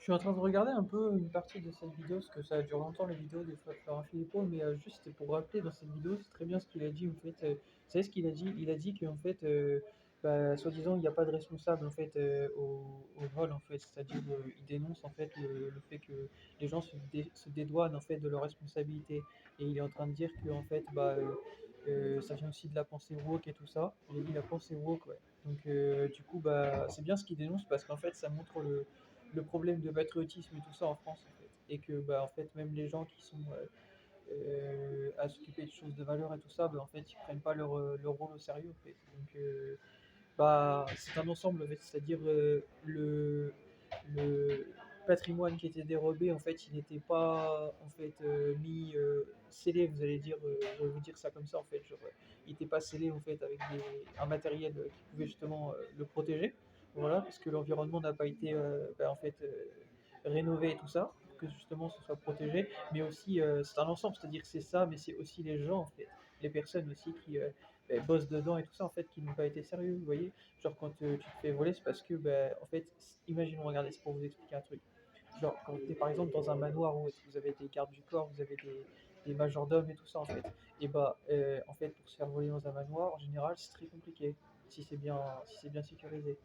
Je suis en train de regarder un peu une partie de cette vidéo, parce que ça dure longtemps la vidéo de Florent Philippot, mais juste c'était pour rappeler dans cette vidéo, c'est très bien ce qu'il a dit en fait. Vous savez ce qu'il a dit? Il a dit qu'en fait, bah, soi-disant, il n'y a pas de responsable en fait au vol en fait, c'est-à-dire il dénonce en fait le fait que les gens se dédouanent en fait de leurs responsabilités, et il est en train de dire que en fait, bah, ça vient aussi de la pensée woke et tout ça. Il a dit la pensée woke, ouais. Donc du coup, bah, c'est bien ce qu'il dénonce parce qu'en fait, ça montre le problème de patriotisme et tout ça en France en fait. Et que bah en fait même les gens qui sont à s'occuper de choses de valeur et tout ça, bah, en fait ils prennent pas leur rôle au sérieux en fait. Donc bah c'est un ensemble en fait, c'est-à-dire le patrimoine qui était dérobé en fait il n'était pas en fait mis scellé, vous allez dire, je vais vous dire ça comme ça en fait, genre il n'était pas scellé en fait avec un matériel qui pouvait justement le protéger, voilà, parce que l'environnement n'a pas été bah, en fait rénové et tout ça pour que justement ce soit protégé, mais aussi c'est un ensemble, c'est-à-dire que c'est ça, mais c'est aussi les gens en fait, les personnes aussi qui bossent dedans et tout ça en fait qui n'ont pas été sérieux, vous voyez, genre quand tu te fais voler c'est parce que bah, en fait imaginons, regardez, c'est pour vous expliquer un truc, genre quand tu es par exemple dans un manoir où vous avez des gardes du corps, vous avez des majordomes et tout ça en fait, et bah en fait pour se faire voler dans un manoir en général c'est très compliqué si c'est bien sécurisé.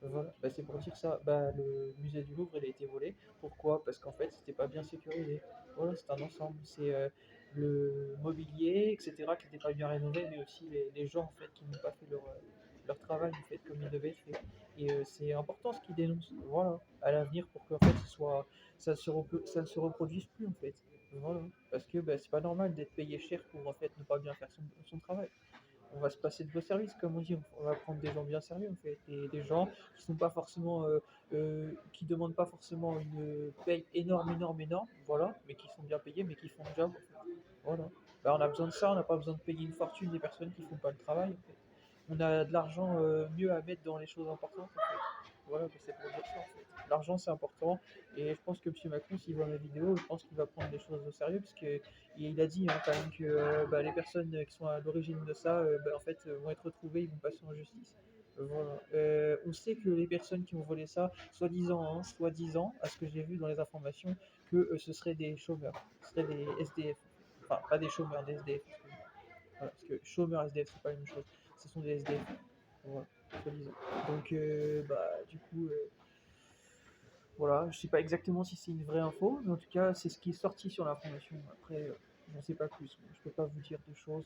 Voilà, bah, c'est pour dire ça. Bah, le musée du Louvre, il a été volé. Pourquoi? Parce qu'en fait, c'était pas bien sécurisé. Voilà, c'est un ensemble. C'est le mobilier, etc., qui n'était pas bien rénové, mais aussi les gens en fait qui n'ont pas fait leur travail en fait comme il devait être fait. Et c'est important ce qu'ils dénoncent. Voilà, à l'avenir pour qu'en fait ça ne se reproduise plus en fait. Voilà, parce que bah, c'est pas normal d'être payé cher pour en fait ne pas bien faire son travail. On va se passer de vos services, comme on dit, on va prendre des gens bien sérieux en fait, et des gens qui sont pas forcément, qui demandent pas forcément une paye énorme, énorme, énorme, voilà, mais qui sont bien payés, mais qui font le job, en fait. Voilà. Bah, on a besoin de ça, on n'a pas besoin de payer une fortune des personnes qui font pas le travail, en fait. On a de l'argent mieux à mettre dans les choses importantes, en fait. Voilà, bah, c'est pour dire ça, en fait. L'argent, c'est important, et je pense que M. Macron, s'il voit ma vidéo, je pense qu'il va prendre les choses au sérieux, parce que il a dit hein, quand même que bah, les personnes qui sont à l'origine de ça, bah, en fait, vont être retrouvées, ils vont passer en justice. Voilà. On sait que les personnes qui ont volé ça, soi-disant, à ce que j'ai vu dans les informations, que ce seraient des chômeurs, ce seraient des SDF. Enfin, pas des chômeurs, des SDF. Voilà, parce que chômeurs et SDF, c'est pas la même chose. Ce sont des SDF. Voilà, soi-disant. Donc, bah, du coup, voilà, je sais pas exactement si c'est une vraie info, mais en tout cas, c'est ce qui est sorti sur l'information. Après, j'en sais pas plus. Je peux pas vous dire de choses.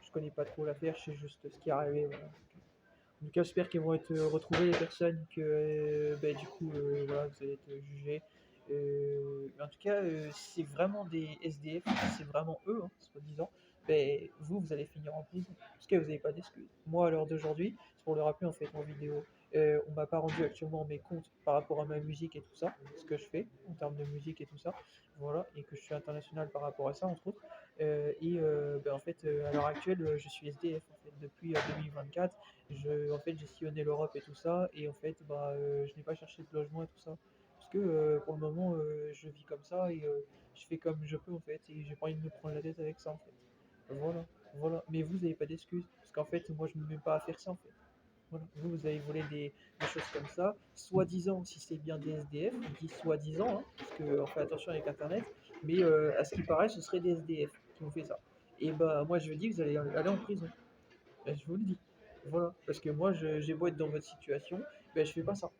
Je connais pas trop l'affaire, je sais juste ce qui est arrivé. Voilà. En tout cas, j'espère qu'ils vont être retrouvés les personnes que, bah, du coup, voilà, vous allez être jugés. Mais en tout cas, si c'est vraiment des SDF, si c'est vraiment eux, hein, soi-disant, ben, vous allez finir en prison. Parce que vous n'avez pas d'excuses. Moi, à l'heure d'aujourd'hui, c'est pour le rappeler en fait en vidéo, on m'a pas rendu actuellement mes comptes par rapport à ma musique et tout ça, ce que je fais en termes de musique et tout ça, voilà, et que je suis international par rapport à ça, entre autres. Ben, en fait, à l'heure actuelle, je suis SDF en fait, depuis 2024. En fait, j'ai sillonné l'Europe et tout ça, et en fait, bah, je n'ai pas cherché de logement et tout ça. Parce que pour le moment, je vis comme ça et je fais comme je peux en fait, et j'ai pas envie de me prendre la tête avec ça en fait. Voilà, voilà. Mais vous n'avez pas d'excuses, parce qu'en fait, moi je ne me mets pas à faire ça en fait. Voilà. Vous avez volé des choses comme ça, soi-disant, si c'est bien des SDF, on dit soi-disant, hein, parce qu'on fait attention avec Internet, mais à ce qui paraît, ce serait des SDF qui ont fait ça. Et bah, moi je veux dire, vous allez aller en prison. Ben, je vous le dis. Voilà. Parce que moi, j'ai beau être dans votre situation, ben, je fais pas ça.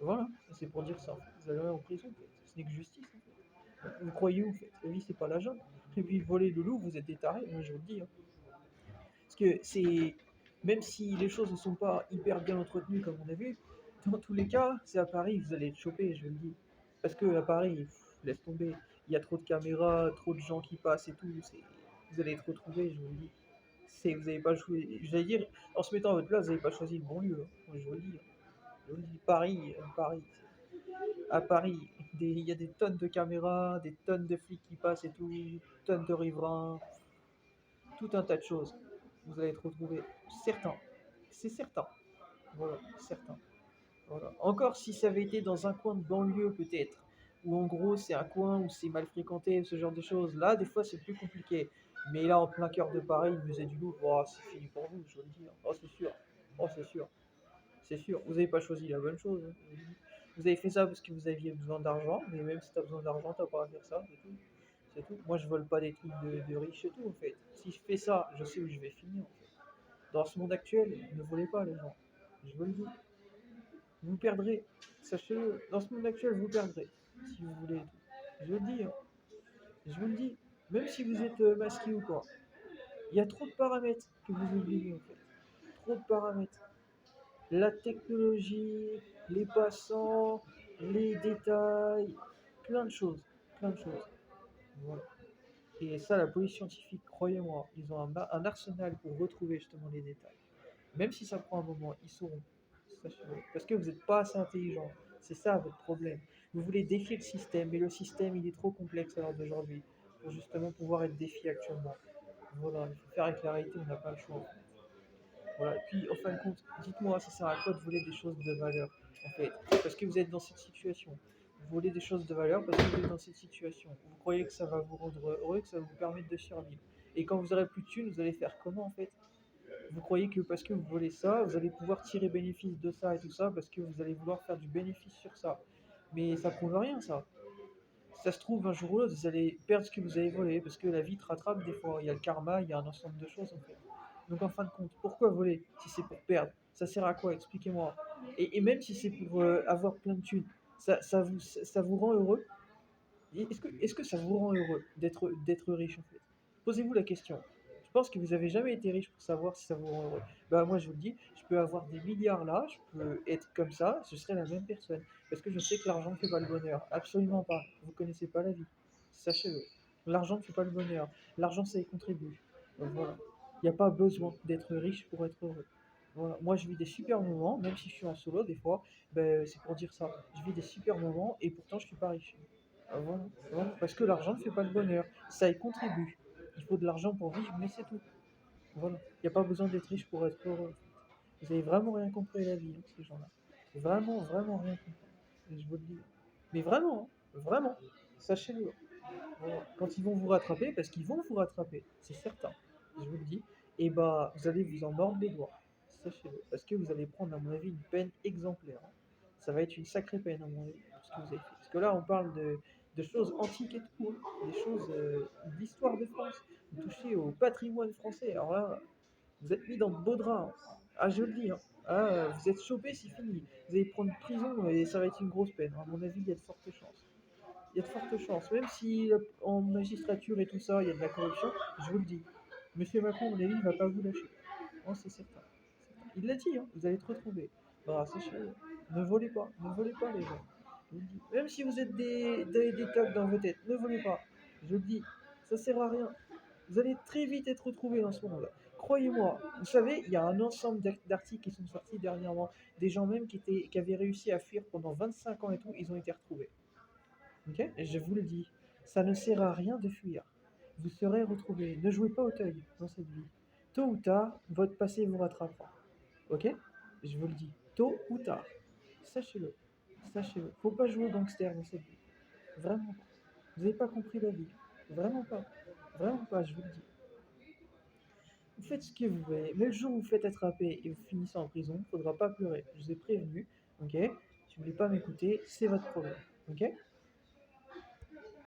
Voilà. C'est pour dire ça. Vous allez en prison, en fait. Ce n'est que justice, en fait. Vous croyez où, en fait? Oui, c'est pas la jungle. Et puis, voler le loup, vous êtes des tarés, moi, je vous le dis, hein. Parce que c'est. Même si les choses ne sont pas hyper bien entretenues, comme on a vu, dans tous les cas, c'est à Paris que vous allez être chopé, je vous le dis. Parce que à Paris, laisse tomber. Il y a trop de caméras, trop de gens qui passent et tout. Vous allez être retrouvés, je vous le dis. Vous n'avez pas joué. J'allais dire, en se mettant à votre place, vous n'avez pas choisi le bon lieu, hein. Moi, je vous le dis, hein. Je vous le dis. Paris, Paris. À Paris, il y a des tonnes de caméras, des tonnes de flics qui passent et tout, tonnes de riverains, tout un tas de choses. Vous allez être retrouvés. Certain. C'est certain. Voilà, certain. Voilà. Encore si ça avait été dans un coin de banlieue, peut-être, où en gros c'est un coin où c'est mal fréquenté, ce genre de choses. Là, des fois, c'est plus compliqué. Mais là, en plein cœur de Paris, le musée du Louvre, oh, c'est fini pour vous, je veux le dire. Oh, c'est sûr. Oh, c'est sûr. C'est sûr. Vous n'avez pas choisi la bonne chose, hein. Vous avez fait ça parce que vous aviez besoin d'argent, mais même si tu as besoin d'argent, tu pas à faire ça, c'est tout. C'est tout. Moi, je vole pas des trucs de riches et tout, en fait. Si je fais ça, je sais où je vais finir, en fait. Dans ce monde actuel, ne volez pas les gens. Je vous le dis. Vous perdrez. Sachez-le, dans ce monde actuel, vous perdrez. Si vous voulez et tout. Je vous le dis, hein. Je vous le dis. Même si vous êtes masqué ou quoi. Il y a trop de paramètres que vous oubliez, en fait. Trop de paramètres. La technologie, les passants, les détails, plein de choses. Plein de choses. Voilà. Et ça, la police scientifique, croyez-moi, ils ont un arsenal pour retrouver justement les détails. Même si ça prend un moment, ils sauront. Sachez-le. Parce que vous n'êtes pas assez intelligent. C'est ça votre problème. Vous voulez défier le système, mais le système, il est trop complexe à l'heure d'aujourd'hui pour justement pouvoir être défié actuellement. Voilà, il faut faire avec la réalité, on n'a pas le choix. Voilà. Et puis, en fin de compte, dites-moi, ça sert à quoi de voler des choses de valeur, en fait? Parce que vous êtes dans cette situation. Vous volez des choses de valeur parce que vous êtes dans cette situation. Vous croyez que ça va vous rendre heureux, que ça va vous permettre de survivre. Et quand vous aurez plus de thunes, vous allez faire comment, en fait? Vous croyez que parce que vous volez ça, vous allez pouvoir tirer bénéfice de ça et tout ça, parce que vous allez vouloir faire du bénéfice sur ça. Mais ça prouve rien, ça. Si ça se trouve, un jour ou l'autre, vous allez perdre ce que vous avez volé, parce que la vie te rattrape des fois. Il y a le karma, il y a un ensemble de choses, en fait. Donc en fin de compte, pourquoi voler si c'est pour perdre? Ça sert à quoi? Expliquez-moi. Et même si c'est pour avoir plein de thunes, ça vous rend heureux? Est-ce que ça vous rend heureux d'être riche en fait? Posez-vous la question. Je pense que vous n'avez jamais été riche pour savoir si ça vous rend heureux. Bah moi je vous le dis, je peux avoir des milliards là, je peux être comme ça, ce serait la même personne. Parce que je sais que l'argent ne fait pas le bonheur. Absolument pas. Vous ne connaissez pas la vie. Sachez-le. L'argent ne fait pas le bonheur. L'argent ça y contribue. Donc voilà. Il n'y a pas besoin d'être riche pour être heureux. Voilà. Moi je vis des super moments, même si je suis en solo des fois, ben, c'est pour dire ça. Je vis des super moments et pourtant je suis pas riche. Voilà, voilà. Parce que l'argent ne fait pas le bonheur, ça y contribue. Il faut de l'argent pour vivre, mais c'est tout. Voilà. Il n'y a pas besoin d'être riche pour être heureux. Vous avez vraiment rien compris à la vie, hein, ces gens-là. Vraiment, vraiment rien compris. Et je vous le dis. Mais vraiment, hein, vraiment. Sachez-le. Voilà. Quand ils vont vous rattraper, parce qu'ils vont vous rattraper, c'est certain, je vous le dis, et bah vous allez vous en mordre les doigts. Sachez-le. Parce que vous allez prendre, à mon avis, une peine exemplaire, hein. Ça va être une sacrée peine, à mon avis, pour ce que vous avez fait. Parce que là, on parle de choses antiques et tout, hein, des choses d'histoire de France. Vous touchez au patrimoine français. Alors là, vous êtes mis dans de beaux draps, hein. Ah, je le dis, hein. Ah, vous êtes chopé, c'est fini. Vous allez prendre prison et ça va être une grosse peine. À mon avis, il y a de fortes chances. Il y a de fortes chances. Même si en magistrature et tout ça, il y a de la corruption, je vous le dis. Monsieur Macron, à mon avis, il ne va pas vous lâcher. Oh, c'est certain. Il l'a dit, hein, vous allez te retrouver. Bah, sachez-le. Ne volez pas les gens. Je vous le dis. Même si vous êtes des tocs dans vos têtes, ne volez pas. Je le dis, ça sert à rien. Vous allez très vite être retrouvés dans ce monde-là. Croyez-moi, vous savez, il y a un ensemble d'articles qui sont sortis dernièrement, des gens même qui avaient réussi à fuir pendant 25 ans et tout, ils ont été retrouvés. Ok? Et je vous le dis, ça ne sert à rien de fuir. Vous serez retrouvés. Ne jouez pas au teuil dans cette vie. Tôt ou tard, votre passé vous rattrapera. Ok? Je vous le dis, tôt ou tard. Sachez-le. Sachez-le. Faut pas jouer au gangster dans cette vie. Vraiment pas. Vous n'avez pas compris la vie. Vraiment pas. Vraiment pas, je vous le dis. Vous faites ce que vous voulez, mais le jour où vous faites attraper et vous finissez en prison, faudra pas pleurer. Je vous ai prévenu, ok? Si vous voulez pas m'écouter, c'est votre problème, ok?